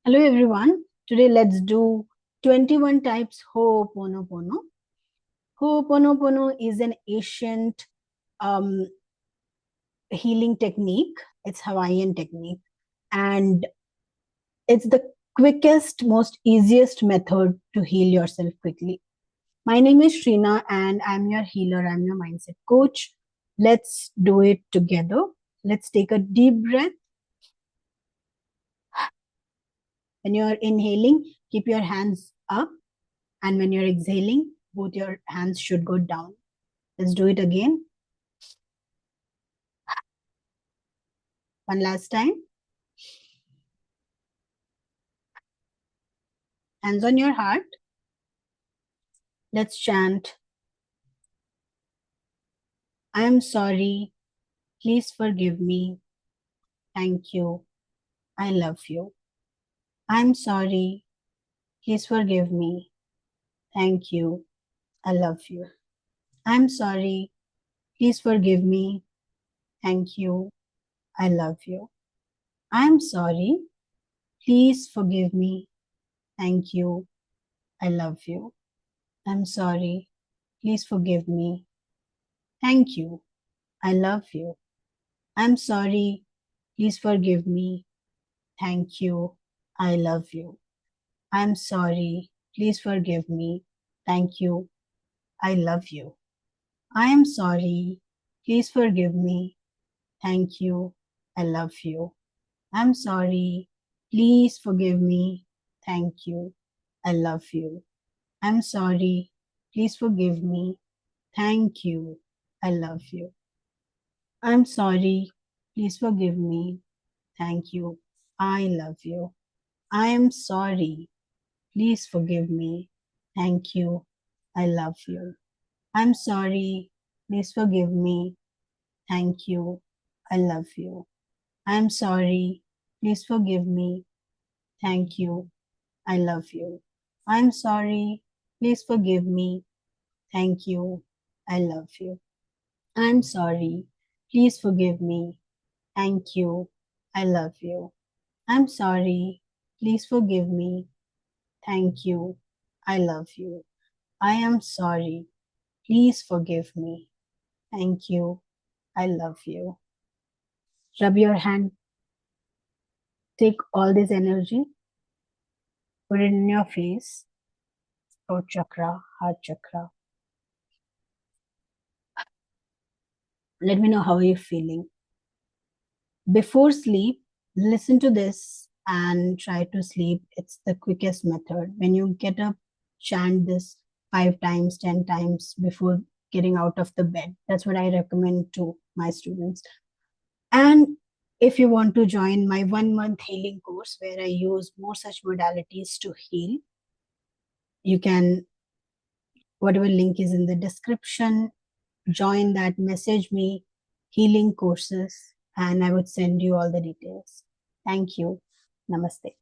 Hello everyone. Today let's do 21 types Hooponopono. Hooponopono is an ancient healing technique. It's Hawaiian technique, and it's the quickest, most easiest method to heal yourself quickly. My name is Shrina and I'm your healer. I'm your mindset coach. Let's do it together. Let's take a deep breath. When you're inhaling, keep your hands up. And when you're exhaling, both your hands should go down. Let's do it again. One last time. Hands on your heart. Let's chant. I am sorry. Please forgive me. Thank you. I love you. I'm sorry. Please forgive me. Thank you. I love you. I'm sorry. Please forgive me. Thank you. I love you. I'm sorry. Please forgive me. Thank you. I love you. I'm sorry. Please forgive me. Thank you. I love you. I'm sorry. Please forgive me. Thank you. I love you. I'm sorry. Please forgive me. Thank you. I love you. I am sorry. Please forgive me. Thank you. I love you. I'm sorry. Please forgive me. Thank you. I love you. I'm sorry. Please forgive me. Thank you. I love you. I'm sorry. Please forgive me. Thank you. I love you. I am sorry. Please forgive me. Thank you. I love you. I'm sorry. Please forgive me. Thank you. I love you. I'm sorry. Please forgive me. Thank you. I love you. I'm sorry. Please forgive me. Thank you. I love you. I'm sorry. Please forgive me. Thank you. I love you. I'm sorry. Please forgive me. Thank you. I love you. I am sorry. Please forgive me. Thank you. I love you. Rub your hand. Take all this energy. Put it in your face. Throat chakra, heart chakra. Let me know how you're feeling. Before sleep, listen to this and try to sleep. It's the quickest method. When you get up, chant this 5 times, 10 times before getting out of the bed. That's what I recommend to my students. And if you want to join my 1-month healing course where I use more such modalities to heal, you can, whatever link is in the description, join that, message me, healing courses, and I would send you all the details. Thank you. Namaste.